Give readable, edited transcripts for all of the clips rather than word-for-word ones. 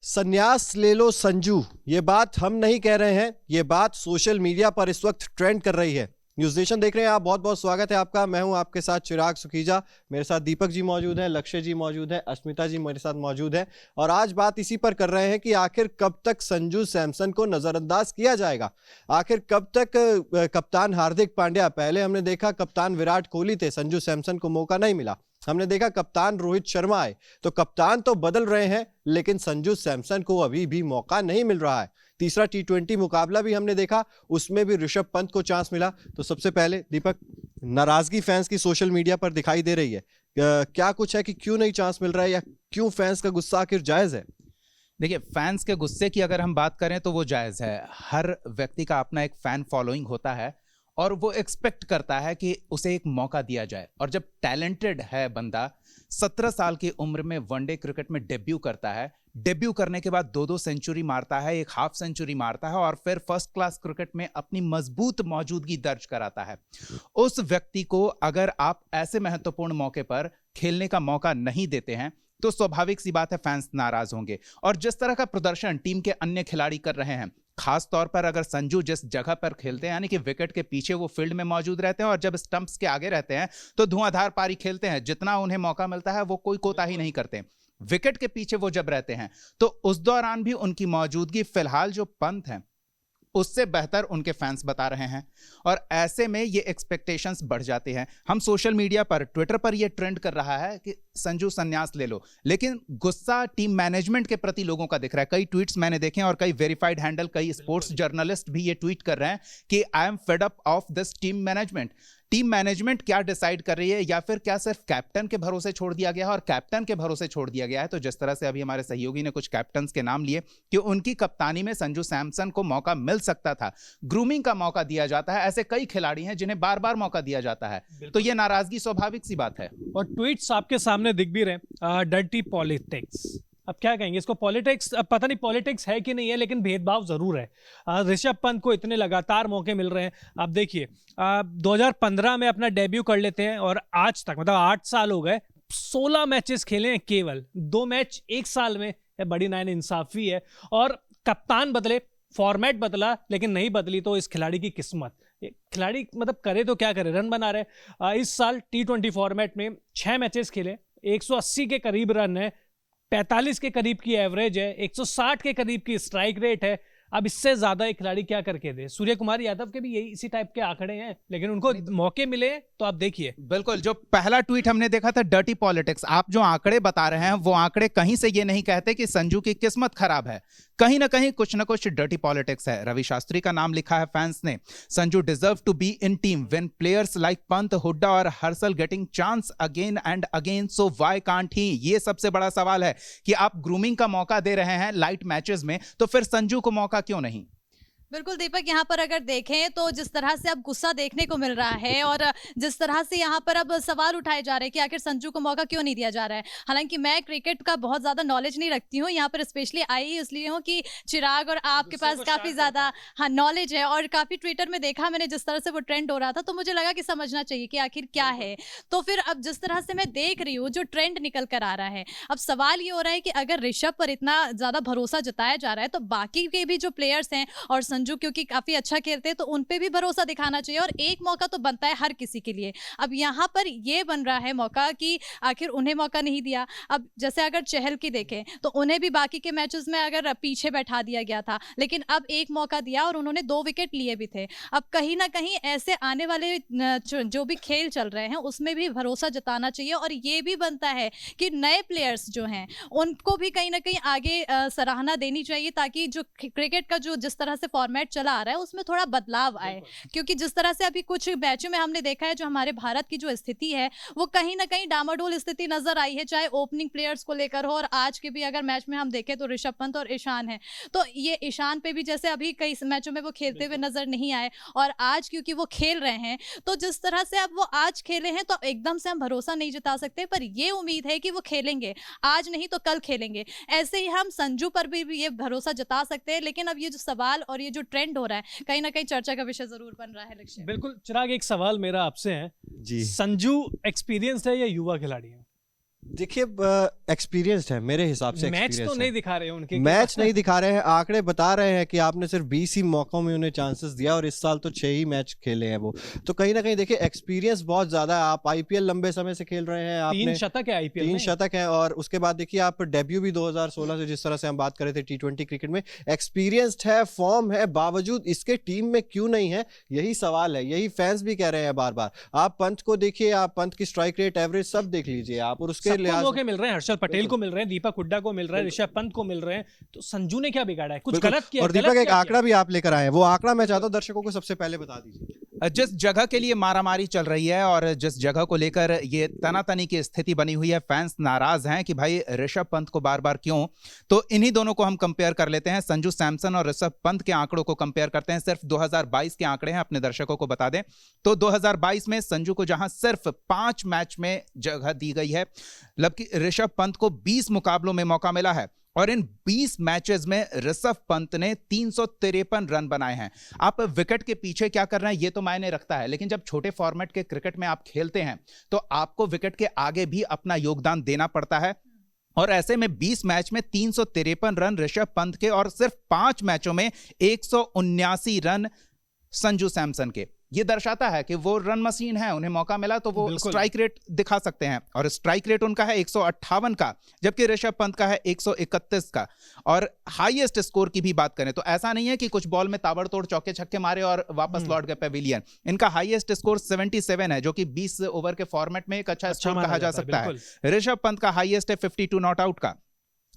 संन्यास ले लो संजू, ये बात हम नहीं कह रहे हैं, ये बात सोशल मीडिया पर इस वक्त ट्रेंड कर रही है। न्यूज नेशन देख रहे हैं आप, बहुत बहुत स्वागत है आपका। मैं हूं आपके साथ चिराग सुखीजा, मेरे साथ दीपक जी मौजूद हैं, लक्ष्य जी मौजूद हैं, अस्मिता जी मेरे साथ मौजूद हैं। और आज बात इसी पर कर रहे हैं कि आखिर कब तक संजू सैमसन को नजरअंदाज किया जाएगा। आखिर कब तक कप्तान हार्दिक पांड्या, पहले हमने देखा कप्तान विराट कोहली थे, संजू सैमसन को मौका नहीं मिला। हमने देखा कप्तान रोहित शर्मा आए, तो कप्तान तो बदल रहे हैं लेकिन संजू सैमसन को अभी भी मौका नहीं मिल रहा है। तीसरा T20 मुकाबला भी हमने देखा, उसमें भी ऋषभ पंत को चांस मिला। तो सबसे पहले दीपक, नाराजगी फैंस की सोशल मीडिया पर दिखाई दे रही है, क्या कुछ है कि क्यों नहीं चांस मिल रहा है, या क्यों फैंस का गुस्सा आखिर जायज है? देखिए, फैंस के गुस्से की अगर हम बात करें तो वो जायज़ है। हर व्यक्ति का अपना एक फैन फॉलोइंग होता है और वो एक्सपेक्ट करता है कि उसे एक मौका दिया जाए। और जब टैलेंटेड है बंदा, 17 साल की उम्र में वनडे क्रिकेट में डेब्यू करता है, डेब्यू करने के बाद 2-2 सेंचुरी मारता है, एक हाफ सेंचुरी मारता है और फिर फर्स्ट क्लास क्रिकेट में अपनी मजबूत मौजूदगी दर्ज कराता है। उस व्यक्ति को अगर आप ऐसे महत्वपूर्ण मौके पर खेलने का मौका नहीं देते हैं तो स्वाभाविक सी बात है फैंस नाराज होंगे। और जिस तरह का प्रदर्शन टीम के अन्य खिलाड़ी कर रहे हैं, खास तौर पर अगर संजू जिस जगह पर खेलते हैं, यानी कि विकेट के पीछे वो फील्ड में मौजूद रहते हैं और जब स्टंप्स के आगे रहते हैं तो धुआंधार पारी खेलते हैं। जितना उन्हें मौका मिलता है वो कोई कोताही नहीं करते। विकेट के पीछे वो जब रहते हैं तो उस दौरान भी उनकी मौजूदगी फिलहाल जो पंत है उससे बेहतर उनके फैंस बता रहे हैं। और ऐसे में ये एक्सपेक्टेशंस बढ़ जाते हैं। हम सोशल मीडिया पर, ट्विटर पर ये ट्रेंड कर रहा है कि संजू संन्यास ले लो, लेकिन गुस्सा टीम मैनेजमेंट के प्रति लोगों का दिख रहा है। कई ट्वीट्स मैंने देखे हैं और कई वेरीफाइड हैंडल, कई स्पोर्ट्स जर्नलिस्ट भी ये ट्वीट कर रहे हैं कि I am fed up of this team management. Team management क्या डिसाइड कर रही है, या फिर क्या सिर्फ कैप्टन के भरोसे छोड़ दिया गया है? और कैप्टन के भरोसे छोड़ दिया गया है तो जिस तरह से अभी हमारे सहयोगी ने कुछ कैप्टन्स के नाम लिए कि उनकी कप्तानी में संजू सैमसन को मौका मिल सकता था, ग्रूमिंग का मौका दिया जाता है। ऐसे कई खिलाड़ी हैं जिन्हें बार बार मौका दिया जाता है, तो ये नाराजगी स्वाभाविक सी बात है। और ट्वीट्स आपके सामने दिख भी रहे, डर्टी पॉलिटिक्स। अब क्या कहेंगे इसको, पॉलिटिक्स, अब पता नहीं पॉलिटिक्स है कि नहीं है, लेकिन भेदभाव जरूर है। ऋषभ पंत को इतने लगातार मौके मिल रहे हैं। आप देखिए, 2015 में अपना डेब्यू कर लेते हैं और आज तक, मतलब 8 साल हो गए, 16 मैचेस खेले हैं, केवल 2 मैच 1 साल में। बड़ी नाइंसाफी है। और कप्तान बदले, फॉर्मेट बदला, लेकिन नहीं बदली तो इस खिलाड़ी की किस्मत। खिलाड़ी मतलब करे तो क्या करे, रन बना रहे। इस साल T20 फॉर्मेट में 6 मैचेस खेले, 180 के करीब रन है, 45 के करीब की एवरेज है, 160 के करीब की स्ट्राइक रेट है। अब इससे ज्यादा एक खिलाड़ी क्या करके दे? सूर्य कुमार यादव के भी यही इसी टाइप के आंकड़े हैं, लेकिन उनको मौके मिले तो आप देखिए। बिल्कुल, जो पहला ट्वीट हमने देखा था डर्टी पॉलिटिक्स, आप जो आंकड़े बता रहे हैं वो आंकड़े कहीं से ये नहीं कहते कि संजू की किस्मत खराब है। कहीं ना कहीं कुछ ना कुछ डर्टी पॉलिटिक्स है। रवि शास्त्री का नाम लिखा है फैंस ने। Sanju deserve to be in team when players like Pant, Hooda और Harshal getting chance again and again, so why can't he? ये सबसे बड़ा सवाल है कि आप ग्रूमिंग का मौका दे रहे हैं लाइट मैचेस में, तो फिर संजू को मौका क्यों नहीं? बिल्कुल दीपक, यहाँ पर अगर देखें तो जिस तरह से अब गुस्सा देखने को मिल रहा है और जिस तरह से यहाँ पर अब सवाल उठाए जा रहे हैं कि आखिर संजू को मौका क्यों नहीं दिया जा रहा है। हालांकि मैं क्रिकेट का बहुत ज़्यादा नॉलेज नहीं रखती हूँ, यहाँ पर स्पेशली आई इसलिए हूँ कि चिराग और आपके पास काफ़ी ज़्यादा नॉलेज है और काफ़ी ट्विटर में देखा मैंने जिस तरह से वो ट्रेंड हो रहा था, तो मुझे लगा कि समझना चाहिए कि आखिर क्या है। तो फिर अब जिस तरह से मैं देख रही हूँ जो ट्रेंड निकल कर आ रहा है, अब सवाल ये हो रहा है कि अगर ऋषभ पर इतना ज़्यादा भरोसा जताया जा रहा है तो बाकी के भी जो प्लेयर्स हैं, और संजू क्योंकि काफी अच्छा खेलते हैं तो उन पे भी भरोसा दिखाना चाहिए और एक मौका तो बनता है हर किसी के लिए। अब यहाँ पर ये बन रहा है मौका कि आखिर उन्हें मौका नहीं दिया। अब जैसे अगर चहल की देखें तो उन्हें भी बाकी के मैचेस में अगर पीछे बैठा दिया गया था, लेकिन अब एक मौका दिया और उन्होंने 2 विकेट लिए भी थे। अब कहीं ना कहीं ऐसे आने वाले जो भी खेल चल रहे हैं उसमें भी भरोसा जताना चाहिए और ये भी बनता है कि नए प्लेयर्स जो हैं उनको भी कहीं ना कहीं आगे सराहना देनी चाहिए, ताकि जो क्रिकेट का जो जिस तरह से फॉर्मेट चला आ रहा है उसमें थोड़ा बदलाव आए। क्योंकि जिस तरह से अभी कुछ मैचों में हमने देखा है जो हमारे भारत की जो स्थिति है वो कहीं ना कहीं डामाडोल स्थिति नजर आई है, चाहे ओपनिंग प्लेयर्स को लेकर हो। और आज के भी अगर मैच में हम देखें तो ऋषभ पंत और ईशान है, तो ये ईशान पे भी जैसे अभी कई मैचों में वो खेलते हुए नजर नहीं आए, और आज क्योंकि वो खेल रहे हैं तो जिस तरह से अब वो आज खेले हैं तो एकदम से हम भरोसा नहीं जता सकते, पर ये उम्मीद है कि वो खेलेंगे, आज नहीं तो कल खेलेंगे। ऐसे ही हम संजू पर भी ये भरोसा जता सकते हैं। लेकिन अब ये जो सवाल और ये जो ट्रेंड हो रहा है कहीं ना कहीं चर्चा का विषय जरूर बन रहा है। लक्ष्य, बिल्कुल चिराग, एक सवाल मेरा आपसे है जी, संजू एक्सपीरियंस्ड है या युवा खिलाड़ी है? देखिए एक्सपीरियंस्ड है मेरे हिसाब से, मैच तो experienced नहीं है। दिखा रहे हैं उनके मैच नहीं दिखा रहे हैं, आंकड़े बता रहे हैं कि आपने सिर्फ 20 ही मौकों में उन्हें चांसेस दिया और इस साल तो 6 ही मैच खेले हैं वो। तो कहीं ना कहीं देखिए एक्सपीरियंस बहुत ज्यादा है। आप आईपीएल लंबे समय से खेल रहे हैं, 3 आपने शतक है आईपीएल 3 में। शतक है और उसके बाद देखिए आप डेब्यू भी 2016 से, जिस तरह से हम बात कर रहे थे T20 क्रिकेट में, एक्सपीरियंस्ड है, फॉर्म है, बावजूद इसके टीम में क्यों नहीं है, यही सवाल है। यही फैंस भी कह रहे हैं बार बार। आप पंत को देखिए, आप पंत की स्ट्राइक रेट, एवरेज सब देख लीजिए आप, और उसके सबको लिहाज मौके मिल रहे हैं, हर्षल पटेल बिल्कुल। को मिल रहे हैं, दीपक हुड्डा को मिल रहा है, ऋषभ पंत को मिल रहे हैं, तो संजू ने क्या बिगाड़ा है? कुछ बिल्कुल। गलत किया है? और गलत दीपक एक क्या आंकड़ा भी आप लेकर आए हैं, वो आंकड़ा मैं चाहता हूं दर्शकों को सबसे पहले बता दीजिए। जिस जगह के लिए मारामारी चल रही है और जिस जगह को लेकर ये तनातनी की स्थिति बनी हुई है, फैंस नाराज हैं कि भाई ऋषभ पंत को बार बार क्यों, तो इन्हीं दोनों को हम कंपेयर कर लेते हैं। संजू सैमसन और ऋषभ पंत के आंकड़ों को कंपेयर करते हैं। सिर्फ 2022 के आंकड़े हैं, अपने दर्शकों को बता दें तो 2022 में संजू को जहां सिर्फ 5 मैच में जगह दी गई है, जबकि ऋषभ पंत को 20 मुकाबलों में मौका मिला है और इन 20 मैचेस में ऋषभ पंत ने 353 रन बनाए हैं। आप विकेट के पीछे क्या कर रहे हैं ये तो मायने रखता है, लेकिन जब छोटे फॉर्मेट के क्रिकेट में आप खेलते हैं तो आपको विकेट के आगे भी अपना योगदान देना पड़ता है। और ऐसे में 20 मैच में 353 रन ऋषभ पंत के और सिर्फ 5 मैचों में 179 रन संजू सैमसन के। ये दर्शाता है कि वो रन मशीन है, उन्हें मौका मिला तो वो बिल्कुल। स्ट्राइक रेट दिखा सकते हैं, और स्ट्राइक रेट उनका है 158 का, जबकि ऋषभ पंत का है 131 का। और हाईएस्ट स्कोर की भी बात करें तो ऐसा नहीं है कि कुछ बॉल में ताबड़तोड़ चौके छक्के मारे और वापस लौट गए पेविलियन। इनका हाईएस्ट स्कोर 77 है, जो कि 20 ओवर के फॉर्मेट में एक अच्छा स्कोर माना कहा जा जाता है, सकता है। बिल्कुल। ऋषभ पंत का हाईएस्ट है 52 नॉट आउट का।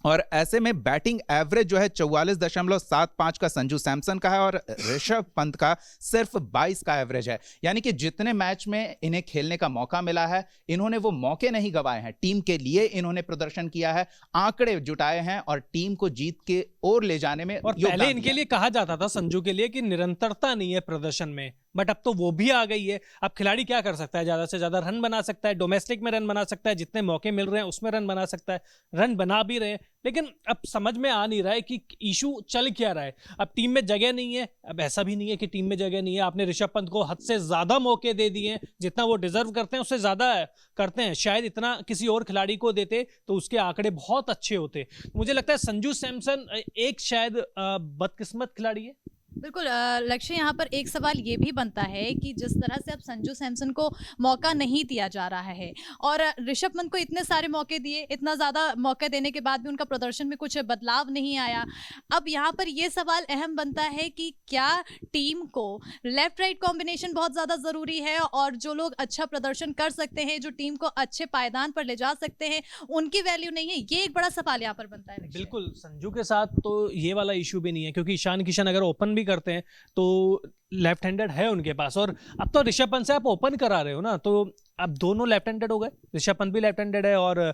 और ऐसे में बैटिंग एवरेज जो है 44.75 का संजू सैमसन का है और ऋषभ पंत का सिर्फ 22 का एवरेज है। यानी कि जितने मैच में इन्हें खेलने का मौका मिला है, इन्होंने वो मौके नहीं गंवाए हैं, टीम के लिए इन्होंने प्रदर्शन किया है, आंकड़े जुटाए हैं और टीम को जीत के ओर ले जाने में और योगदान पहले इनके दिया। लिए कहा जाता था संजू के लिए कि निरंतरता नहीं है प्रदर्शन में, बट अब तो वो भी आ गई है। अब खिलाड़ी क्या कर सकता है? ज्यादा से ज्यादा रन बना सकता है, डोमेस्टिक में रन बना सकता है, जितने मौके मिल रहे हैं उसमें रन बना सकता है, रन बना भी रहे हैं। लेकिन अब समझ में आ नहीं रहा है कि इशू चल क्या रहा है। अब टीम में जगह नहीं है, अब ऐसा भी नहीं है कि टीम में जगह नहीं है। आपने ऋषभ पंत को हद से ज्यादा मौके दे दिए हैं, जितना वो डिजर्व करते हैं उससे ज्यादा करते हैं। शायद इतना किसी और खिलाड़ी को देते तो उसके आंकड़े बहुत अच्छे होते। मुझे लगता है संजू सैमसन एक शायद बदकिस्मत खिलाड़ी है। बिल्कुल लक्ष्य, यहाँ पर एक सवाल ये भी बनता है कि जिस तरह से अब संजू सैमसन को मौका नहीं दिया जा रहा है और ऋषभ पंत को इतने सारे मौके दिए, इतना ज़्यादा मौके देने के बाद भी उनका प्रदर्शन में कुछ बदलाव नहीं आया। अब यहाँ पर ये सवाल अहम बनता है कि क्या टीम को लेफ्ट राइट कॉम्बिनेशन बहुत ज़्यादा ज़रूरी है और जो लोग अच्छा प्रदर्शन कर सकते हैं, जो टीम को अच्छे पायदान पर ले जा सकते हैं, उनकी वैल्यू नहीं है? ये एक बड़ा सवाल यहाँ पर बनता है लक्ष्य। बिल्कुल, संजू के साथ तो ये वाला इशू भी नहीं है, क्योंकि ईशान किशन अगर ओपन भी करते हैं तो लेफ्ट हैंडेड है उनके पास। और अब तो ऋषभ पंत से आप ओपन करा रहे हो ना, तो अब दोनों लेफ्ट हैंडेड हो गए। ऋषभ पंत भी लेफ्ट हैंडेड है और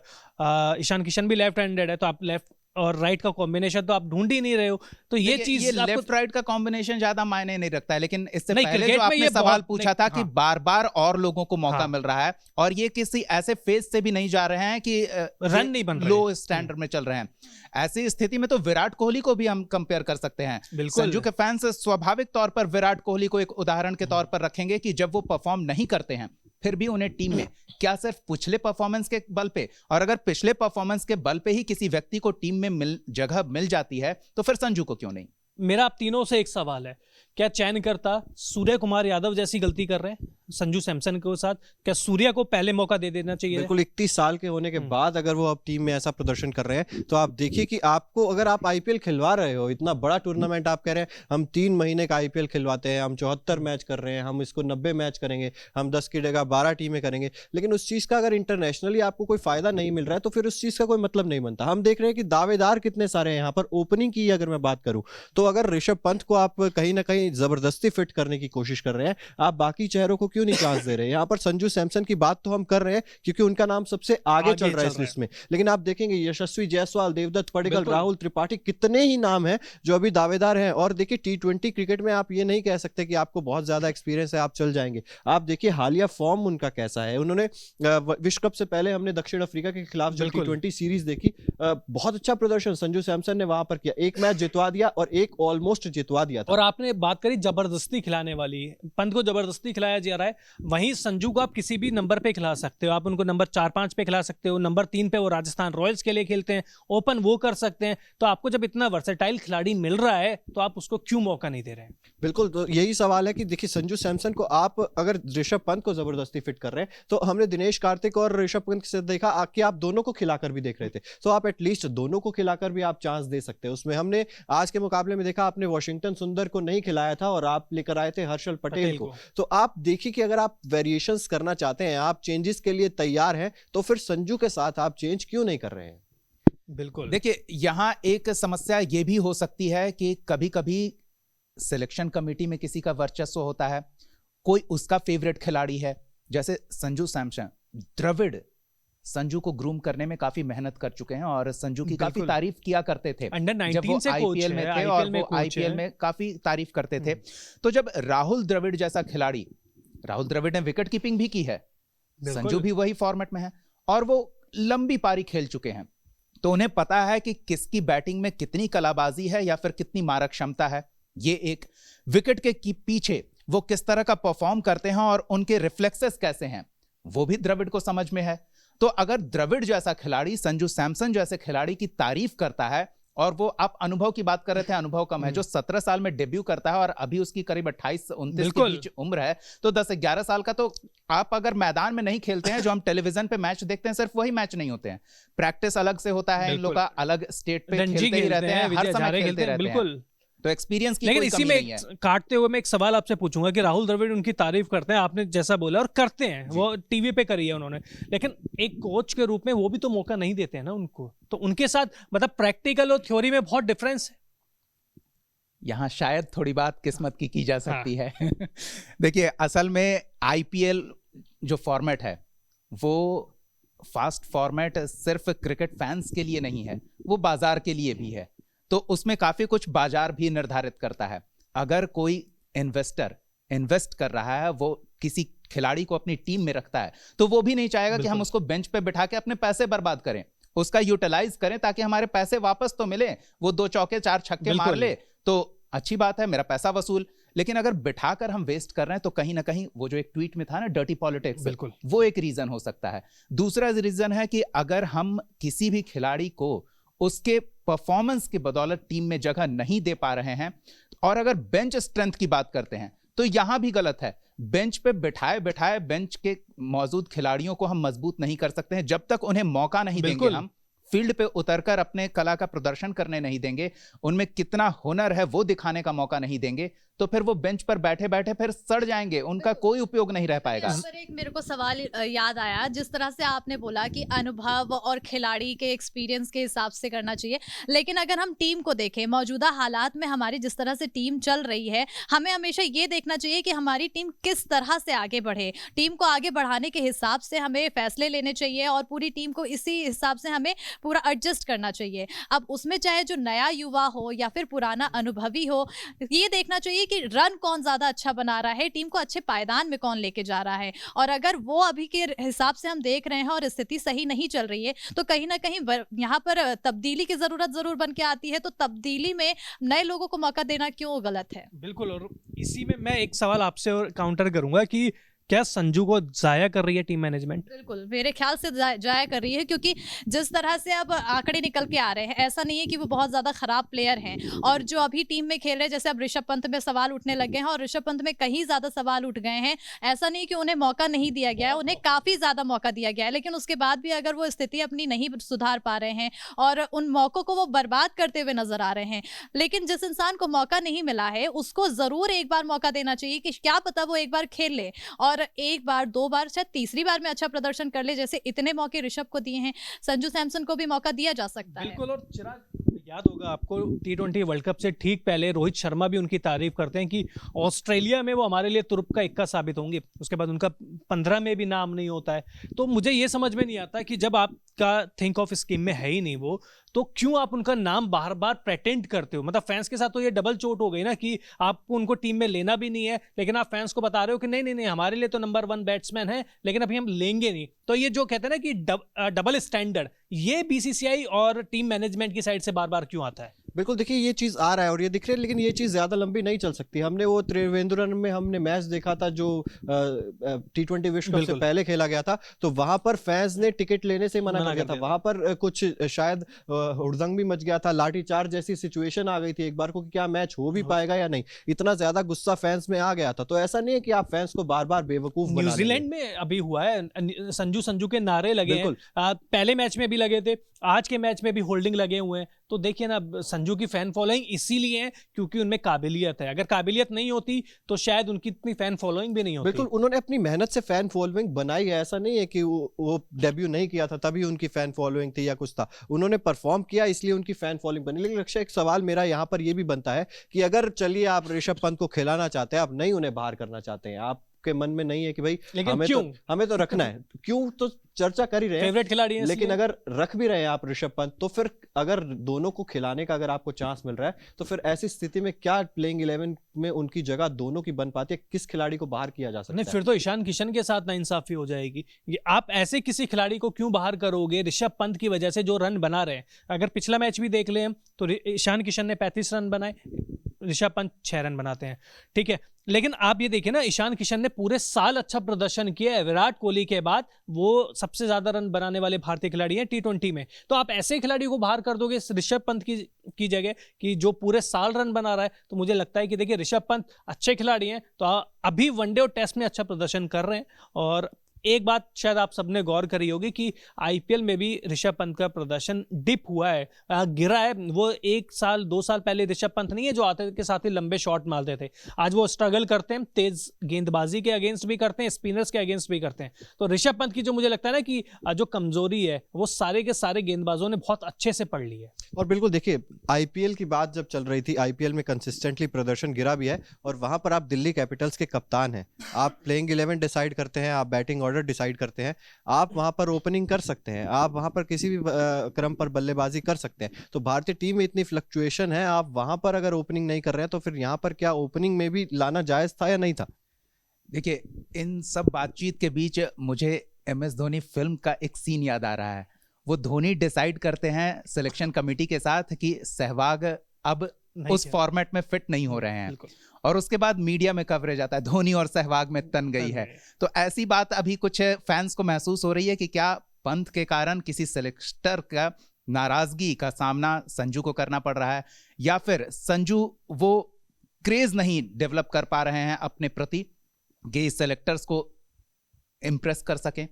ईशान किशन भी लेफ्ट हैंडेड है, तो आप लेफ्ट और राइट का कॉम्बिनेशन तो आप ढूंढ ही नहीं रहे हो। तो ये चीज ये लेफ्ट राइट का कॉम्बिनेशन ज्यादा मायने नहीं रखता है, लेकिन इससे नहीं, पहले क्रिकेट जो में आपने ये सवाल बहुत- पूछा था कि हाँ। बार बार और लोगों को मौका हाँ। मिल रहा है और ये किसी ऐसे फेज से भी नहीं जा रहे हैं कि रन नहीं बन रहे। लो स्टैंडर्ड में चल रहे हैं। ऐसी स्थिति में तो विराट कोहली को भी हम कंपेयर कर सकते हैं। बिल्कुल। संजू के फैंस स्वाभाविक तौर पर विराट कोहली को एक उदाहरण के तौर पर रखेंगे कि जब वो परफॉर्म नहीं करते हैं फिर भी उन्हें टीम में क्या सिर्फ पिछले परफॉर्मेंस के बल पे, और अगर पिछले परफॉर्मेंस के बल पे ही किसी व्यक्ति को टीम में जगह मिल जाती है तो फिर संजू को क्यों नहीं? मेरा आप तीनों से एक सवाल है, क्या चयनकर्ता सूर्य कुमार यादव जैसी गलती कर रहे हैं संजू सैमसन के साथ? क्या सूर्या को पहले मौका दे देना चाहिए? बिल्कुल, 31 साल के होने के बाद अगर वो अब टीम में ऐसा प्रदर्शन कर रहे हैं तो आप देखिए कि आपको, अगर आप आईपीएल खिलवा रहे हो, इतना बड़ा टूर्नामेंट आप कह रहे हैं हम 3 महीने का आईपीएल खिलवाते हैं, हम 74 मैच कर रहे हैं, हम इसको 90 मैच करेंगे, हम 10 की जगह 12 टीमें करेंगे, लेकिन उस चीज़ का अगर इंटरनेशनली आपको कोई फायदा नहीं मिल रहा है तो फिर उस चीज़ का कोई मतलब नहीं बनता। हम देख रहे हैं कि दावेदार कितने सारे हैं यहाँ पर। ओपनिंग की अगर मैं बात करूँ तो अगर ऋषभ पंत को आप कहीं ना कहीं जबरदस्ती फिट करने की कोशिश कर रहे हैं, आप बाकी चेहरों को क्यों नहीं चांस दे रहे हैं? यहाँ पर संजू सैमसन की बात तो हम कर रहे हैं क्योंकि उनका नाम सबसे आगे चल रहा है इस लिस्ट में, लेकिन आप देखेंगे यशस्वी जायसवाल, देवदत्त पडिक्कल, बिल्कुल। राहुल त्रिपाठी, कितने ही नाम हैं जो अभी दावेदार हैं। और देखिए T20 क्रिकेट में आप ये नहीं कह सकते कि आपको बहुत ज्यादा एक्सपीरियंस है आप चल जाएंगे। आप देखिए हालिया फॉर्म उनका कैसा है। उन्होंने विश्व कप से पहले हमने दक्षिण अफ्रीका के खिलाफ जो बिल्कुल। T20 सीरीज देखी, बहुत अच्छा प्रदर्शन संजू सैमसन ने वहां पर किया। एक मैच जितवा दिया और एक ऑलमोस्ट जितवा दिया था। और आपने बात करी जबरदस्ती खिलाने वाली, पंत को जबरदस्ती खिलाया जा रहा है, वहीं संजू को आप किसी भी नंबर पे खिला सकते हो। आप उनको नंबर 4-5 पे खिला सकते हो, नंबर 3 पे वो राजस्थान रॉयल्स के लिए खेलते हैं, ओपन वो कर सकते हैं। तो आपको जब इतना वर्सेटाइल खिलाड़ी मिल रहा है तो आप उसको क्यों मौका नहीं दे रहे हैं? बिल्कुल, तो यही सवाल है कि देखिए संजू सैमसन को आप अगर ऋषभ पंत को जबरदस्ती फिट कर रहे हैं, तो हमने दिनेश कार्तिक और ऋषभ पंत से देखा कि आप दोनों को खिलाकर भी देख रहे थे, तो आप एटलीस्ट दोनों को खिलाकर भी आप चांस दे सकते हैं। उसमें हमने आज के मुकाबले में देखा आपने वॉशिंगटन सुंदर को नहीं खिलाया था और आप लेकर आए थे हर्षल पटेल को। तो आप देखिए कि अगर आप वेरिएशंस करना चाहते हैं, आप चेंजेस के लिए तैयार हैं, तो फिर संजू के साथ आप चेंज क्यों नहीं कर रहे हैं? बिल्कुल, देखिए यहाँ एक समस्या ये भी हो सकती है कि कभी कभी सिलेक्शन कमेटी में किसी का वर्चस्व होता है, कोई उसका फेवरेट खिलाड़ी है, जैसे संजू सैमसन। द्रविड़ संजू को ग्रूम करने में काफी मेहनत कर चुके हैं और संजू की काफी तारीफ किया करते थे अंडर जब वो 19 से कोच आईपीएल में है, थे और वो कोच आईपीएल है। में काफी तारीफ करते थे। तो जब राहुल द्रविड़ जैसा खिलाड़ी, राहुल द्रविड़ ने विकेट कीपिंग भी की है, संजू भी वही फॉर्मेट में है और वो लंबी पारी खेल चुके हैं, तो उन्हें पता है कि किसकी बैटिंग में कितनी कलाबाजी है या फिर कितनी मारक क्षमता है। ये एक विकेट के पीछे वो किस तरह का परफॉर्म करते हैं और उनके रिफ्लेक्सेस कैसे हैं, वो भी द्रविड़ को समझ में है। तो अगर द्रविड़ जैसा खिलाड़ी संजू सैमसन जैसे खिलाड़ी की तारीफ करता है, और वो आप अनुभव की बात कर रहे थे, अनुभव कम है, जो 17 साल में डेब्यू करता है और अभी उसकी करीब 28-29 के बीच उम्र है, तो 10-11 साल का, तो आप अगर मैदान में नहीं खेलते हैं, जो हम टेलीविजन पे मैच देखते हैं सिर्फ वही मैच नहीं होते हैं, प्रैक्टिस अलग से होता है, इन लोग का अलग स्टेट पे खेलते ही रहते हैं, हर समय खेलते रहते हैं, तो एक्सपीरियंस की लेकिन कोई इसी कमी में नहीं है। काटते हुए मैं एक सवाल आपसे पूछूंगा कि राहुल द्रविड़ उनकी तारीफ करते हैं, आपने जैसा बोला, और करते हैं, वो टीवी पे करी है उन्होंने, लेकिन एक कोच के रूप में वो भी तो मौका नहीं देते हैं ना उनको, तो उनके साथ मतलब प्रैक्टिकल और थ्योरी में बहुत डिफरेंस है। यहाँ शायद थोड़ी बात किस्मत की जा सकती है। देखिए असल में आईपीएल जो फॉर्मेट है वो फास्ट फॉर्मेट सिर्फ क्रिकेट फैंस के लिए नहीं है, वो बाजार के लिए भी है, तो उसमें काफी कुछ बाजार भी निर्धारित करता है। अगर कोई इन्वेस्टर इन्वेस्ट कर रहा है, वो किसी खिलाड़ी को अपनी टीम में रखता है, तो वो भी नहीं चाहेगा कि हम उसको बेंच पे बिठा के अपने पैसे बर्बाद करें, उसका यूटिलाइज करें ताकि हमारे पैसे वापस तो मिले, वो 2 चौके 4 छक्के मार ले तो अच्छी बात है, मेरा पैसा वसूल। लेकिन अगर बिठाकर हम वेस्ट कर रहे हैं तो कहीं ना कहीं वो जो एक ट्वीट में था ना, डर्टी पॉलिटिक्स, बिल्कुल वो एक रीजन हो सकता है। दूसरा रीजन है कि अगर हम किसी भी खिलाड़ी को उसके परफॉर्मेंस की बदौलत टीम में जगह नहीं दे पा रहे हैं, और अगर बेंच स्ट्रेंथ की बात करते हैं तो यहां भी गलत है। बेंच पे बिठाए बिठाए बेंच के मौजूद खिलाड़ियों को हम मजबूत नहीं कर सकते हैं जब तक उन्हें मौका नहीं देंगे, हम फील्ड पे उतरकर अपने कला का प्रदर्शन करने नहीं देंगे, उनमें कितना हुनर है वो दिखाने का मौका नहीं देंगे, तो फिर वो बेंच पर बैठे बैठे फिर सड़ जाएंगे, उनका कोई उपयोग नहीं रह पाएगा। यहाँ पर एक मेरे को सवाल याद आया, जिस तरह से आपने बोला कि अनुभव और खिलाड़ी के एक्सपीरियंस के हिसाब से करना चाहिए, लेकिन अगर हम टीम को देखें, मौजूदा हालात में हमारी जिस तरह से टीम चल रही है, हमें हमेशा ये देखना चाहिए कि हमारी टीम किस तरह से आगे बढ़े। टीम को आगे बढ़ाने के हिसाब से हमें फैसले लेने चाहिए और पूरी टीम को इसी हिसाब से हमें पूरा एडजस्ट करना चाहिए। अब उसमें चाहे जो नया युवा हो या फिर पुराना अनुभवी हो, ये देखना चाहिए कि रन कौन ज्यादा अच्छा बना रहा है, टीम को अच्छे पायदान में कौन लेके जा रहा है। और अगर वो अभी के हिसाब से हम देख रहे हैं और स्थिति सही नहीं चल रही है, तो कहीं ना कहीं यहाँ पर तब्दीली की जरूरत जरूर बन के आती है। तो तब्दीली में नए लोगों को मौका देना क्यों गलत है? बिल्कुल, और इसी में मैं एक सवाल आपसे और काउंटर करूंगा कि क्या संजू को जाया कर रही है टीम मैनेजमेंट? बिल्कुल, मेरे ख्याल से जाया कर रही है, क्योंकि जिस तरह से अब आंकड़े निकल के आ रहे हैं, ऐसा नहीं है कि वो बहुत ज़्यादा खराब प्लेयर हैं, और जो अभी टीम में खेल रहे हैं, जैसे अब ऋषभ पंत में सवाल उठने लगे हैं और ऋषभ पंत में कहीं ज़्यादा सवाल उठ गए हैं। ऐसा नहीं कि उन्हें मौका नहीं दिया गया है, उन्हें काफ़ी ज़्यादा मौका दिया गया है, लेकिन उसके बाद भी अगर वो स्थिति अपनी नहीं सुधार पा रहे हैं और उन मौक़ों को वो बर्बाद करते हुए नजर आ रहे हैं। लेकिन जिस इंसान को मौका नहीं मिला है, उसको ज़रूर एक बार मौका देना चाहिए कि क्या पता वो एक बार खेल ले और एक बार, 2 बार, शायद तीसरी बार में अच्छा प्रदर्शन कर ले। जैसे इतने मौके ऋषभ को दिए हैं, संजू सैमसन को भी मौका दिया जा सकता है। बिल्कुल, और चिराग याद होगा आपको T20 वर्ल्ड कप से ठीक पहले रोहित शर्मा भी उनकी तारीफ करते हैं कि ऑस्ट्रेलिया में वो हमारे लिए तुरुप का इक्का साबित होंगे। उसके बाद उनका 15 में भी नाम नहीं होता है। तो मुझे ये समझ में नहीं आता कि जब आपका थिंक ऑफ स्कीम में है ही नहीं वो, तो क्यों आप उनका नाम बार बार प्रेटेंड करते हो? मतलब फैंस के साथ तो ये डबल चोट हो गई ना कि आपको उनको टीम में लेना भी नहीं है, लेकिन आप फैंस को बता रहे हो कि नहीं नहीं नहीं, हमारे लिए तो नंबर 1 बैट्समैन है, लेकिन अभी हम लेंगे नहीं। तो ये जो कहते हैं ना कि डबल स्टैंडर्ड, ये बीसीसीआई और टीम मैनेजमेंट की साइड से बार बार क्यों आता है? बिल्कुल, देखिए ये चीज़ आ रहा है और ये दिख रहा है, लेकिन ये चीज़ ज़्यादा लंबी नहीं चल सकती। हमने वो त्रिवेंद्रम में हमने मैच देखा था जो T20 विश्व कप से बिल्कुल। पहले खेला गया था, तो वहाँ पर फैंस ने टिकट लेने से मना मना कर दिया कर था। दिया वहाँ पर कुछ शायद हुड़दंग भी मच गया था, लाठीचार्ज जैसी सिचुएशन आ गई थी एक बार को कि क्या मैच हो भी पाएगा या नहीं। इतना ज़्यादा गुस्सा फैंस में आ गया था। तो ऐसा नहीं है कि आप फैंस को बार-बार बेवकूफ़ बना लेंगे। न्यूजीलैंड में अभी हुआ है, संजू संजू के नारे लगे हैं। बिल्कुल। पहले मैच में भी लगे थे, आज के मैच में भी होल्डिंग लगे हुए हैं। तो देखिए ना, संजू की फैन फॉलोइंग इसीलिए है क्योंकि उनमें काबिलियत है। अगर काबिलियत नहीं होती तो शायद उनकी इतनी फैन फॉलोइंग भी नहीं होती। बिल्कुल, उन्होंने अपनी मेहनत से फैन फॉलोइंग बनाई है। ऐसा नहीं है कि वो डेब्यू नहीं किया था तभी उनकी फैन फॉलोइंग थी या कुछ था। उन्होंने परफॉर्म किया इसलिए उनकी फैन फॉलोइंग बनी। लेकिन लक्ष्य, एक सवाल मेरा यहाँ पर ये भी बनता है कि अगर चलिए आप ऋषभ पंत को खिलाना चाहते हैं, आप नहीं उन्हें बाहर करना चाहते हैं, आपके मन में नहीं है कि भाई लेकिन क्यों? हमें तो रखना है। क्यों, तो चर्चा कर ही रहे हैं। फेवरेट खिलाड़ी है लेकिन इसलिए। अगर रख भी रहे हैं आप ऋषभ पंत, तो फिर अगर दोनों को खिलाने का अगर आपको चांस मिल रहा है, तो फिर ऐसी स्थिति में क्या प्लेइंग 11 में उनकी जगह दोनों की बन पाती है? किस खिलाड़ी को बाहर किया जा सकता नहीं, है? फिर तो ईशान किशन के साथ नाइंसाफी हो जाएगी। ये आप ऐसे किसी खिलाड़ी को क्यों बाहर करोगे ऋषभ पंत की वजह से जो रन बना रहे हैं? अगर पिछला मैच भी देख लें हम, तो ईशान किशन ने 35 रन बनाए, ऋषभ पंत 6 रन बनाते हैं, ठीक है। लेकिन आप ये देखिए ना, ईशान किशन ने पूरे साल अच्छा प्रदर्शन किया है। विराट कोहली के बाद वो सबसे ज्यादा रन बनाने वाले भारतीय खिलाड़ी हैं T20 में। तो आप ऐसे खिलाड़ी को बाहर कर दोगे ऋषभ पंत की जगह, कि जो पूरे साल रन बना रहा है, तो मुझे लगता है कि देखिए ऋषभ पंत अच्छे खिलाड़ी हैं, तो अभी वनडे और टेस्ट में अच्छा प्रदर्शन कर रहे हैं। और एक बात शायद आप सबने गौर करी होगी कि आईपीएल में भी ऋषभ पंत का प्रदर्शन डिप हुआ है, गिरा है। वो 1 साल 2 साल पहले ऋषभ पंत नहीं है जो आते के साथ ही लंबे शॉट मारते थे। आज वो स्ट्रगल करते हैं, तेज गेंदबाजी के अगेंस्ट भी करते हैं, स्पिनर्स के अगेंस्ट भी करते हैं। तो ऋषभ पंत की जो मुझे लगता है ना कि जो कमजोरी है, वो सारे के सारे गेंदबाजों ने बहुत अच्छे से पढ़ ली है। और बिल्कुल देखिए, आईपीएल की बात जब चल रही थी, आईपीएल में कंसिस्टेंटली प्रदर्शन गिरा भी है, और वहां पर आप दिल्ली कैपिटल्स के कप्तान हैं। आप प्लेइंग 11 डिसाइड करते हैं, आप बैटिंग ऑर्डर डिसाइड करते हैं, आप वहां पर ओपनिंग कर सकते हैं, आप वहां पर किसी भी क्रम पर बल्लेबाजी कर सकते हैं। तो भारतीय टीम में इतनी फ्लक्चुएशन है, आप वहां पर अगर ओपनिंग नहीं कर रहे हैं, तो फिर यहाँ पर क्या ओपनिंग में भी लाना जायज था या नहीं था? देखिए, इन सब बातचीत के बीच मुझे MS धोनी फिल्म का एक सीन याद आ रहा है। वो धोनी डिसाइड करते हैं सिलेक्शन कमेटी के साथ कि सहवाग अब उस फॉर्मेट में फिट नहीं हो रहे हैं, और उसके बाद मीडिया में कवरेज आता है धोनी और सहवाग में तन गई है। तो ऐसी बात अभी कुछ फैंस को महसूस हो रही है कि क्या पंत के कारण किसी सेलेक्टर का नाराजगी का सामना संजू को करना पड़ रहा है, या फिर संजू वो क्रेज नहीं डेवलप कर पा रहे हैं अपने प्रति कि सेलेक्टर्स को इंप्रेस कर सकें।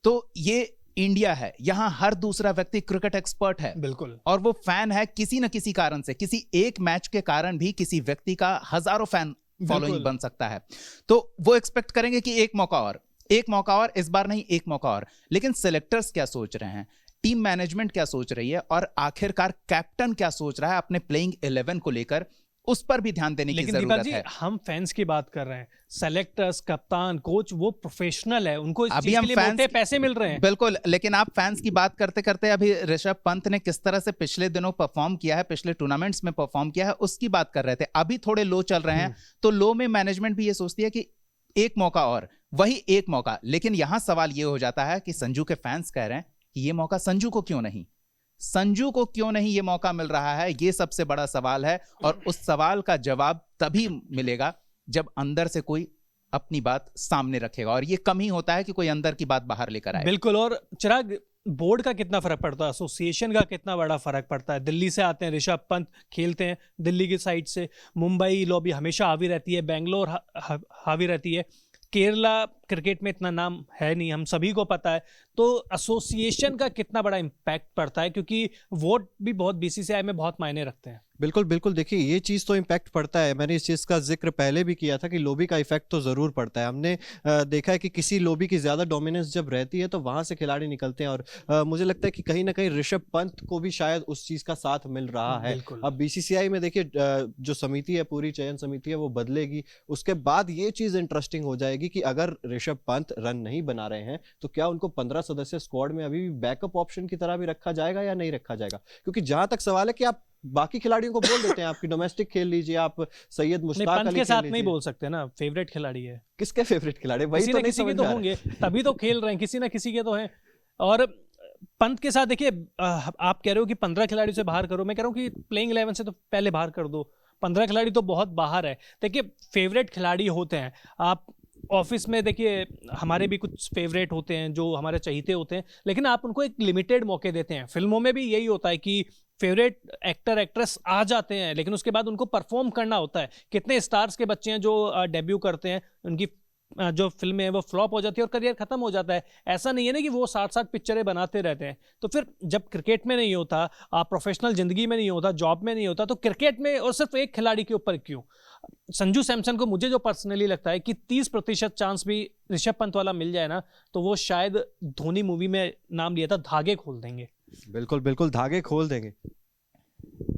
तो ये इंडिया है, यहां हर दूसरा व्यक्ति क्रिकेट एक्सपर्ट है, बिल्कुल, और वो फैन है किसी न किसी कारण से। किसी एक मैच के कारण भी किसी व्यक्ति का हजारों फैन फॉलोइंग बन सकता है। तो वो एक्सपेक्ट करेंगे कि एक मौका और, इस बार नहीं, एक मौका और। लेकिन सेलेक्टर्स क्या सोच रहे हैं, टीम मैनेजमेंट क्या सोच रही है, और आखिरकार कैप्टन क्या सोच रहा है अपने प्लेइंग 11 को लेकर, उस पर भी ध्यान देने की जरूरत है। हम फैंस की बात कर रहे हैं, सेलेक्टर्स, कप्तान, कोच वो प्रोफेशनल है, उनको इस अभी चीज हम के लिए मोटे पैसे मिल रहे हैं। बिल्कुल, लेकिन आप फैंस की बात करते करते अभी ऋषभ पंत ने किस तरह से पिछले दिनों परफॉर्म किया है, पिछले टूर्नामेंट्स में परफॉर्म किया है, उसकी बात कर रहे थे। अभी थोड़े लो चल रहे हैं, तो लो में मैनेजमेंट भी ये सोचती है कि एक मौका और, वही एक मौका। लेकिन यहां सवाल ये हो जाता है कि संजू के फैंस कह रहे हैं कि ये मौका संजू को क्यों नहीं ये मौका मिल रहा है। ये सबसे बड़ा सवाल है, और उस सवाल का जवाब तभी मिलेगा जब अंदर से कोई अपनी बात सामने रखेगा, और ये कम ही होता है कि कोई अंदर की बात बाहर लेकर आए। बिल्कुल। और चिराग, बोर्ड का कितना फर्क पड़ता है, एसोसिएशन का कितना बड़ा फर्क पड़ता है। दिल्ली से आते हैं ऋषभ पंत, खेलते हैं दिल्ली की साइड से, मुंबई लॉबी हमेशा हावी रहती है, बेंगलोर हावी रहती है, केरला क्रिकेट में इतना नाम है नहीं, हम सभी को पता है। तो एसोसिएशन का कितना बड़ा इम्पैक्ट पड़ता है, क्योंकि वोट भी बहुत बीसीसीआई में बहुत मायने रखते हैं। बिल्कुल बिल्कुल, देखिए ये चीज़ तो इम्पैक्ट पड़ता है। मैंने इस चीज़ का जिक्र पहले भी किया था कि लॉबी का इफेक्ट तो ज़रूर पड़ता है। हमने देखा है कि किसी लॉबी की ज़्यादा डोमिनेंस जब रहती है तो वहाँ से खिलाड़ी निकलते हैं, और मुझे लगता है कि कहीं ना कहीं ऋषभ पंत को भी शायद उस चीज़ का साथ मिल रहा है। अब बीसीसीआई में देखिए, जो समिति है, पूरी चयन समिति है, वो बदलेगी। उसके बाद ये चीज़ इंटरेस्टिंग हो जाएगी कि अगर ऋषभ पंत रन नहीं बना रहे हैं तो क्या उनको 15 सदस्य स्क्वाड में अभी भी बैकअप ऑप्शन की तरह भी रखा जाएगा या नहीं रखा जाएगा? क्योंकि जहां तक सवाल है कि आप बाकी खिलाड़ियों को बोल देते हैं आपकी डोमेस्टिक खेल लीजिए, आप सैयद मुश्ताक अली के साथ नहीं बोल सकते ना, फेवरेट खिलाड़ी है। किसके फेवरेट खिलाड़ी? वही तो नहीं किसी के तो होंगे, तभी तो खेल रहे हैं, किसी ना किसी के तो हैं। और पंत के साथ देखिए, आप कह रहे हो कि 15 खिलाड़ी से बाहर करो, मैं कह रहा हूँ कि प्लेइंग 11 से तो पहले बाहर कर दो। 15 खिलाड़ी तो बहुत बाहर है। देखिए फेवरेट खिलाड़ी होते हैं, आप ऑफिस में देखिए हमारे भी कुछ फेवरेट होते हैं जो हमारे चहीते होते हैं, लेकिन आप उनको एक लिमिटेड मौके देते हैं। फिल्मों में भी यही होता है कि फेवरेट एक्टर एक्ट्रेस आ जाते हैं, लेकिन उसके बाद उनको परफॉर्म करना होता है। कितने स्टार्स के बच्चे हैं जो डेब्यू करते हैं, उनकी जो फिल्में हैं वो फ्लॉप हो जाती है और करियर खत्म हो जाता है। ऐसा नहीं है ना कि वो 60-60 पिक्चरें बनाते रहते हैं। तो फिर जब क्रिकेट में नहीं होता, प्रोफेशनल जिंदगी में नहीं होता, जॉब में नहीं होता, तो क्रिकेट में और सिर्फ एक खिलाड़ी के ऊपर क्यों? संजू सैमसन को मुझे जो पर्सनली लगता है कि 30% चांस भी ऋषभ पंत वाला मिल जाए ना, तो वो शायद धोनी मूवी में नाम लिया था, धागे खोल देंगे। बिल्कुल बिल्कुल, धागे खोल देंगे।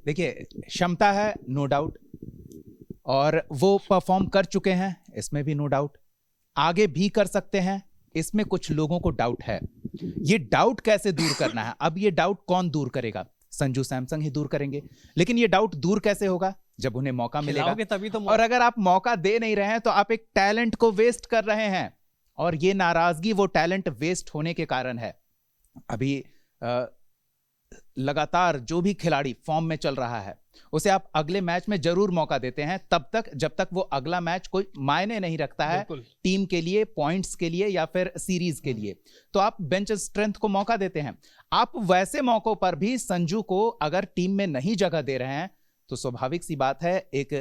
देखिए क्षमता है नो डाउट, और वो परफॉर्म कर चुके हैं, इसमें भी नो डाउट। आगे भी कर सकते हैं, इसमें कुछ लोगों को डाउट है। ये डाउट कैसे दूर करना है? अब ये डाउट कौन दूर करेगा? संजू सैमसन ही दूर करेंगे। लेकिन ये डाउट दूर कैसे होगा? जब उन्हें मौका मिलेगा। तभी तो और अगर आप मौका दे नहीं रहे हैं तो आप एक टैलेंट को वेस्ट कर रहे हैं, और ये नाराजगी वो टैलेंट वेस्ट होने के कारण है। अभी लगातार जो भी खिलाड़ी फॉर्म में चल रहा है उसे आप अगले मैच में जरूर मौका देते हैं, तब तक जब तक वो अगला मैच कोई मायने नहीं रखता है टीम के लिए, पॉइंट्स के लिए या फिर सीरीज के लिए, तो आप बेंच स्ट्रेंथ को मौका देते हैं। आप वैसे मौकों पर भी संजू को अगर टीम में नहीं जगह दे रहे हैं तो स्वाभाविक सी बात है एक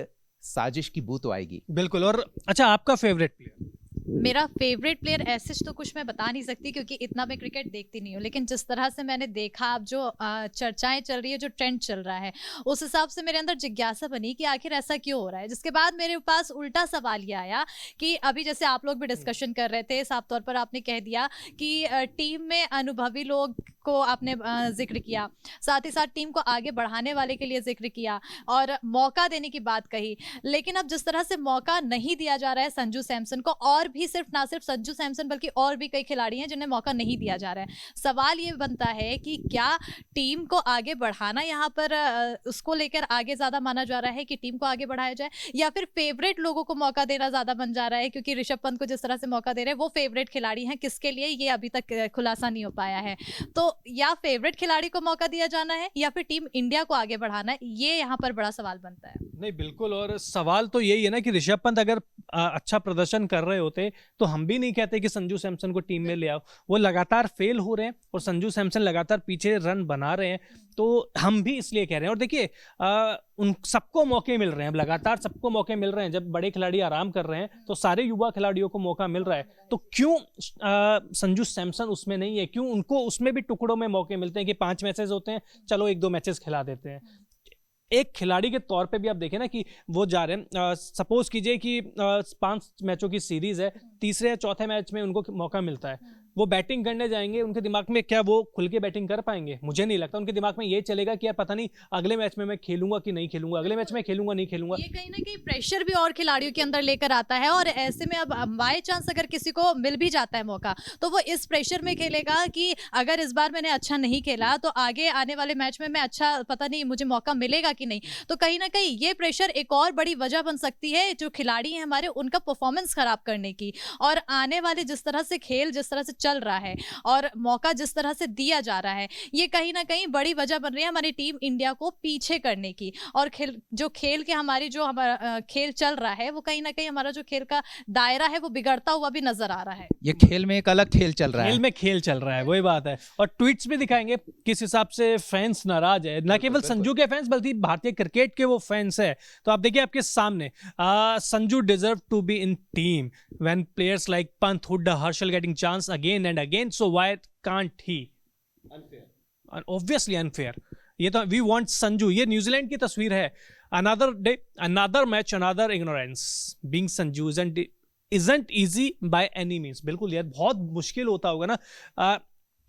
साजिश की बू तो आएगी। बिल्कुल। और अच्छा, आपका फेवरेट प्लेयर? मेरा फेवरेट प्लेयर ऐसे तो कुछ मैं बता नहीं सकती क्योंकि इतना मैं क्रिकेट देखती नहीं हूँ, लेकिन जिस तरह से मैंने देखा, अब जो चर्चाएं चल रही है, जो ट्रेंड चल रहा है, उस हिसाब से मेरे अंदर जिज्ञासा बनी कि आखिर ऐसा क्यों हो रहा है। जिसके बाद मेरे पास उल्टा सवाल ये आया कि अभी जैसे आप लोग भी डिस्कशन कर रहे थे, साफ तौर पर आपने कह दिया कि टीम में अनुभवी लोग को आपने जिक्र किया, साथ ही साथ टीम को आगे बढ़ाने वाले के लिए जिक्र किया और मौका देने की बात कही। लेकिन अब जिस तरह से मौका नहीं दिया जा रहा है संजू सैमसन को, और भी ना सिर्फ संजू सैमसन बल्कि और भी कई खिलाड़ी हैं जिन्हें मौका नहीं दिया जा रहा है, सवाल ये बनता है कि क्या टीम को आगे बढ़ाना यहाँ पर उसको लेकर आगे ज्यादा माना जा रहा है कि टीम को आगे बढ़ाया जाए, या फिर फेवरेट लोगों को मौका देना ज्यादा बन जा रहा है? क्योंकि ऋषभ पंत को जिस तरह से मौका दे रहे हैं वो फेवरेट खिलाड़ी हैं, किसके लिए ये अभी तक खुलासा नहीं हो पाया है। तो या फेवरेट खिलाड़ी को मौका दिया जाना है या फिर टीम इंडिया को आगे बढ़ाना है, ये यहाँ पर बड़ा सवाल बनता है। नहीं बिल्कुल, और सवाल तो यही है ना कि ऋषभ पंत अगर अच्छा प्रदर्शन कर रहे होते तो हम भी नहीं कहते कि संजू सैमसन को टीम में ले आओ। वो लगातार फेल हो रहे हैं और संजू सैमसन लगातार पीछे रन बना रहे हैं, तो हम भी इसलिए कह रहे हैं। और देखिए उन सबको मौके मिल रहे हैं, अब लगातार सबको मौके मिल रहे हैं। जब बड़े खिलाड़ी आराम कर रहे हैं तो सारे युवा खिलाड़ियों को मौका मिल रहा है, तो क्यों संजू सैमसन उसमें नहीं है? क्यों उनको उसमें भी टुकड़ों में मौके मिलते हैं कि 5 मैचेस होते हैं, चलो 1-2 मैचेस खिला देते हैं। एक खिलाड़ी के तौर पे भी आप देखें ना कि वो जा रहे हैं, सपोज कीजिए कि 5 मैचों की सीरीज है, तीसरे या चौथे मैच में उनको मौका मिलता है, वो बैटिंग करने जाएंगे, उनके दिमाग में क्या वो खुल के बैटिंग कर पाएंगे? मुझे नहीं लगता। उनके दिमाग में ये चलेगा कि यार पता नहीं अगले मैच में मैं खेलूंगा कि नहीं खेलूंगा, अगले मैच में खेलूंगा नहीं खेलूंगा। ये कहीं ना कहीं प्रेशर भी और खिलाड़ियों के अंदर लेकर आता है, और ऐसे में अब बाय चांस अगर किसी को मिल भी जाता है मौका तो वो इस प्रेशर में खेलेगा कि अगर इस बार मैंने अच्छा नहीं खेला तो आगे आने वाले मैच में मैं अच्छा, पता नहीं मुझे मौका मिलेगा कि नहीं। तो कहीं ना कहीं ये प्रेशर एक और बड़ी वजह बन सकती है जो खिलाड़ी हैं हमारे, उनका परफॉर्मेंस खराब करने की। और आने वाले जिस तरह से खेल जिस तरह से चल रहा है और मौका जिस तरह से दिया जा रहा है, ये कहीं ना कहीं बड़ी वजह बन रही है हमारी टीम इंडिया को पीछे करने की। और खेल के हमारी जो हमारा खेल चल रहा है, वो कहीं ना कहीं हमारा जो खेल का दायरा है वो बिगड़ता हुआ भी नजर आ रहा है। ये खेल में एक अलग खेल चल रहा है, खेल में खेल चल रहा है, वही बात है। और ट्वीट्स भी दिखाएंगे किस हिसाब से फैंस नाराज है, न केवल संजू के फैंस बल्कि भारतीय क्रिकेट के वो फैंस है। तो आप देखिए आपके सामने, Sanju deserve to be in team when players like Pant, Hooda, Harshal getting chance again and again, so why can't he? Unfair, obviously unfair. ये तो वी वांट संजू। ये न्यूजीलैंड की तस्वीर है। Another day, another match, another ignorance. Being Sanju isn't easy by any means। बिल्कुल यार, बहुत मुश्किल होता होगा ना।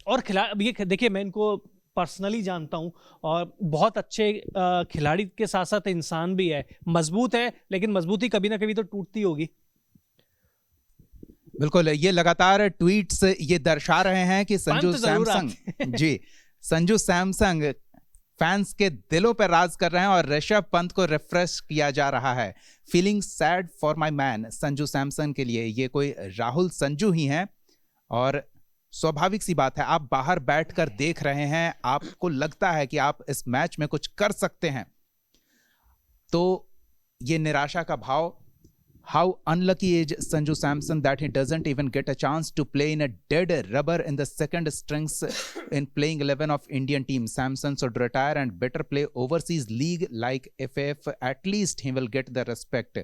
और खिलाड़ी, ये देखिए मैं इनको पर्सनली जानता हूं और बहुत अच्छे खिलाड़ी के साथ साथ इंसान भी है, मजबूत है, लेकिन मजबूती कभी ना कभी तो टूटती होगी। बिल्कुल, ये लगातार ट्वीट्स ये दर्शा रहे हैं कि संजू सैमसन जी, संजू सैमसन फैंस के दिलों पर राज कर रहे हैं और ऋषभ पंत को रिफ्रेश किया जा रहा है। Feeling sad for my man, Sanju Samson के लिए। ये कोई राहुल संजू ही हैं और स्वाभाविक सी बात है, आप बाहर बैठकर देख रहे हैं, आपको लगता है कि आप इस मैच में कुछ कर सकते हैं, तो ये निराशा का भाव, how unlucky is Sanju Samson that he doesn't even get a chance to play in a dead rubber in the second strings in playing 11 of Indian team. Samson should retire and better play overseas league like FAF. At least he will get the respect.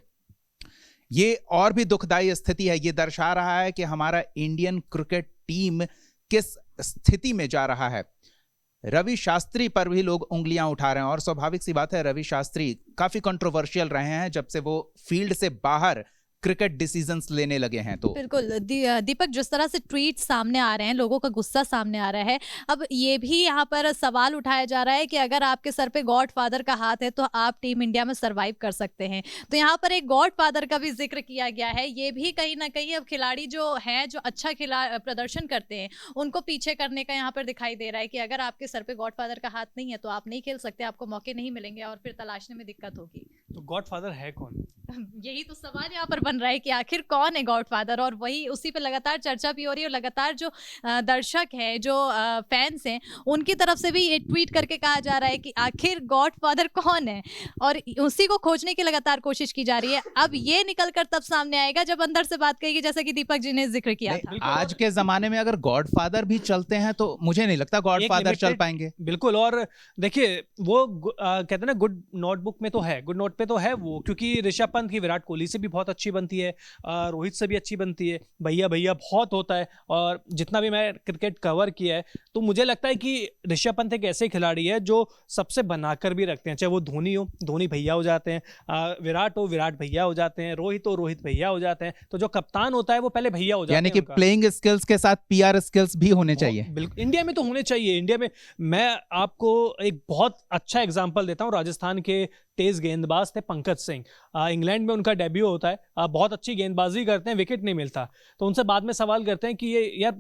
ये और भी दुखदाई स्थिति है। ये दर्शा रहा है कि हमारा इंडियन क्रिकेट टीम किस स्थिति में जा रहा है। रवि शास्त्री पर भी लोग उंगलियां उठा रहे हैं और स्वाभाविक सी बात है, रवि शास्त्री काफी कंट्रोवर्शियल रहे हैं जब से वो फील्ड से बाहर क्रिकेट डिसीजंस लेने लगे हैं। तो बिल्कुल दीपक, जिस तरह से ट्वीट सामने आ रहे हैं, लोगों का गुस्सा सामने आ रहा है, अब ये भी यहाँ पर सवाल उठाया जा रहा है कि अगर आपके सर पे गॉड फादर का हाथ है तो आप टीम इंडिया में सरवाइव कर सकते हैं। तो यहाँ पर एक गॉड फादर का भी जिक्र किया गया है। ये भी कहीं ना कहीं अब खिलाड़ी जो हैं, जो अच्छा प्रदर्शन करते हैं, उनको पीछे करने का यहाँ पर दिखाई दे रहा है कि अगर आपके सर पे गॉड फादर का हाथ नहीं है तो आप नहीं खेल सकते, आपको मौके नहीं मिलेंगे और फिर तलाशने में दिक्कत होगी। तो गॉड फादर है कौन? यही तो सवाल यहाँ पर बन रहा है कि आखिर कौन है गॉडफादर, और वही उसी पे लगातार चर्चा भी हो रही है। और लगातार जो दर्शक है, जो फैंस हैं, उनकी तरफ से भी ये ट्वीट करके कहा जा रहा है कि आखिर गॉडफादर कौन है, और उसी को खोजने की लगातार कोशिश की जा रही है। अब ये निकल कर तब सामने आएगा जब अंदर से बात कहेगी, जैसा कि दीपक जी ने जिक्र किया था। आज के जमाने में अगर गॉडफादर भी चलते हैं तो मुझे नहीं लगता गॉडफादर चल पाएंगे। बिल्कुल। और देखिए, वो कहते हैं ना, गुड नोटबुक में तो है, गुड नोट पे तो है वो, क्योंकि ऋषभ पंत की विराट कोहली से भी बहुत अच्छी बनती है, रोहित से भी अच्छी बनती है, भैया भैया बहुत होता है। और जितना भी मैं क्रिकेट कवर किया है, तो मुझे लगता है कि ऋषभ पंत एक ऐसे खिलाड़ी है जो सबसे बनाकर भी रखते हैं। चाहे वो धोनी हो, धोनी भैया हो जाते हैं, विराट हो, विराट भैया हो जाते हैं, रोहित हो, रोहित भैया हो जाते हैं। तो जो कप्तान होता है वो पहले भैया हो जाते हैं। यानी कि प्लेइंग स्किल्स के साथ पीआर स्किल्स भी होने चाहिए। बिल्कुल, इंडिया में तो होने चाहिए। इंडिया में मैं आपको एक बहुत अच्छा एग्जांपल देता हूँ। राजस्थान के तेज गेंदबाज थे पंकज सिंह, इंग्लैंड में उनका डेब्यू होता है, बहुत अच्छी गेंदबाजी करते हैं, विकेट नहीं मिलता। तो उनसे बाद में सवाल करते हैं कि ये यार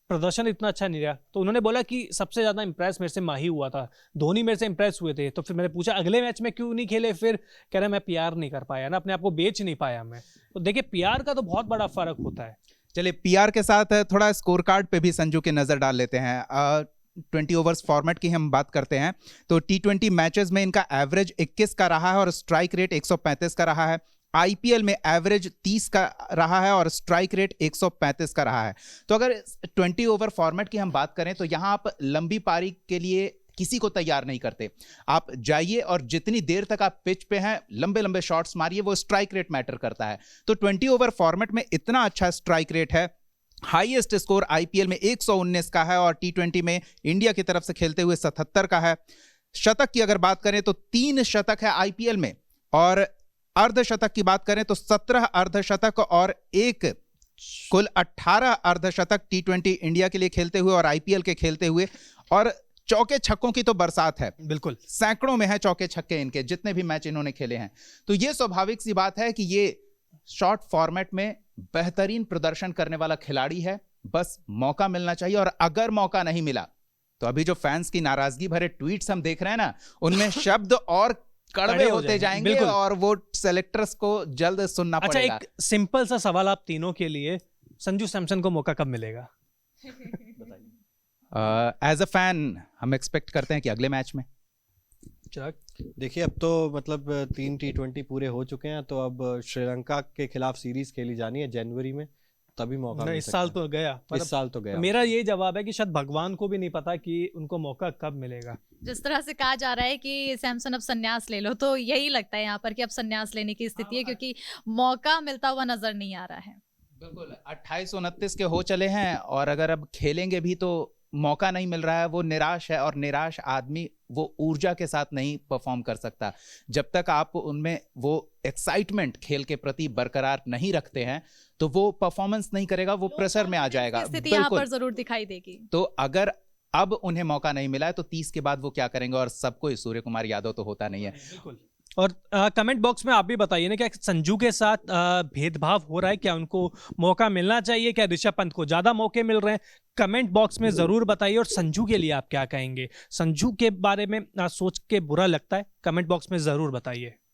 प्रदर्शन इतना अच्छा नहीं रहा। तो उन्होंने बोला कि सबसे ज़्यादा इंप्रेस मेरे से माही हुआ था, धोनी मेरे से इंप्रेस हुए थे। तो फिर मैंने पूछा अगले मैच में क्यों नहीं खेले, फिर कह रहे मैं पीआर नहीं कर पाया ना, अपने आप को बेच नहीं पाया मैं। तो देखिए, पीआर का तो बहुत बड़ा फर्क होता है। चलिए, पीआर के साथ थोड़ा स्कोर कार्ड पे भी संजू की नजर डाल लेते हैं। 20 ओवर्स फॉर्मेट की हम बात करते हैं तो T20 मैचेस में इनका एवरेज 21 का रहा है और स्ट्राइक रेट 135 का रहा है। आईपीएल में एवरेज 30 का रहा है और स्ट्राइक रेट 135 का रहा है। तो अगर 20 ओवर फॉर्मेट की हम बात करें तो यहां आप लंबी पारी के लिए किसी को तैयार नहीं करते। आप जाइए और जितनी देर तक आप पिच पे हैं, लंबे लंबे शॉट्स मारिए, वो स्ट्राइक रेट मैटर करता है। तो 20 ओवर फॉर्मेट में इतना अच्छा स्ट्राइक रेट है। हाईएस्ट स्कोर आईपीएल में 119 का है और T20 में इंडिया की तरफ से खेलते हुए 77 का है। शतक की अगर बात करें तो 3 शतक है आईपीएल में, और अर्धशतक की बात करें तो 17 अर्धशतक और एक कुल 18 अर्धशतक T20 इंडिया के लिए खेलते हुए और आईपीएल के खेलते हुए। और चौके छक्कों की तो बरसात है, बिल्कुल सैकड़ों में है चौके छक्के इनके, जितने भी मैच इन्होंने खेले हैं। तो ये स्वाभाविक सी बात है कि ये शॉर्ट फॉर्मेट में बेहतरीन प्रदर्शन करने वाला खिलाड़ी है, बस मौका मिलना चाहिए। और अगर मौका नहीं मिला तो अभी जो फैंस की नाराजगी भरे ट्वीट्स हम देख रहे हैं ना, उनमें शब्द और कड़वे होते जाएंगे और वो सेलेक्टर्स को जल्द सुनना पड़ेगा। अच्छा, एक सिंपल सा सवाल आप तीनों के लिए, संजू सैमसन को मौका कब मिलेगा? एज अ फैन हम एक्सपेक्ट करते हैं कि अगले मैच में। देखिए, अब तो मतलब 3 T20 पूरे हो चुके हैं, तो अब श्रीलंका के खिलाफ सीरीज खेली जानी है जनवरी में, तभी मौका मिल इस सकता साल है। तो गया, इस साल तो गया। मेरा ये जवाब है कि शायद भगवान को भी नहीं पता कि उनको मौका कब मिलेगा। जिस तरह से कहा जा रहा है कि सैमसन अब संन्यास ले लो, तो यही लगता है यहाँ पर कि अब संन्यास लेने की स्थिति है, क्योंकि मौका मिलता हुआ नजर नहीं आ रहा है। बिल्कुल, 28-29 के हो चले हैं और अगर अब खेलेंगे भी तो मौका नहीं मिल रहा है। वो निराश है और निराश आदमी वो ऊर्जा के साथ नहीं परफॉर्म कर सकता। जब तक आप उनमें वो एक्साइटमेंट खेल के प्रति बरकरार नहीं रखते हैं तो वो परफॉर्मेंस नहीं करेगा, वो प्रेशर में आ जाएगा। स्थिति यहाँ पर जरूर दिखाई देगी। तो अगर अब उन्हें मौका नहीं मिला है तो 30 के बाद वो क्या करेंगे, और सबको सूर्य कुमार यादव तो होता नहीं है। बिल्कुल। और कमेंट बॉक्स में आप भी बताइए ना, क्या संजू के साथ भेदभाव हो रहा है? क्या उनको मौका मिलना चाहिए? क्या ऋषभ पंत को ज़्यादा मौके मिल रहे हैं? कमेंट बॉक्स में ज़रूर बताइए। और संजू के लिए आप क्या कहेंगे? संजू के बारे में सोच के बुरा लगता है? कमेंट बॉक्स में ज़रूर बताइए।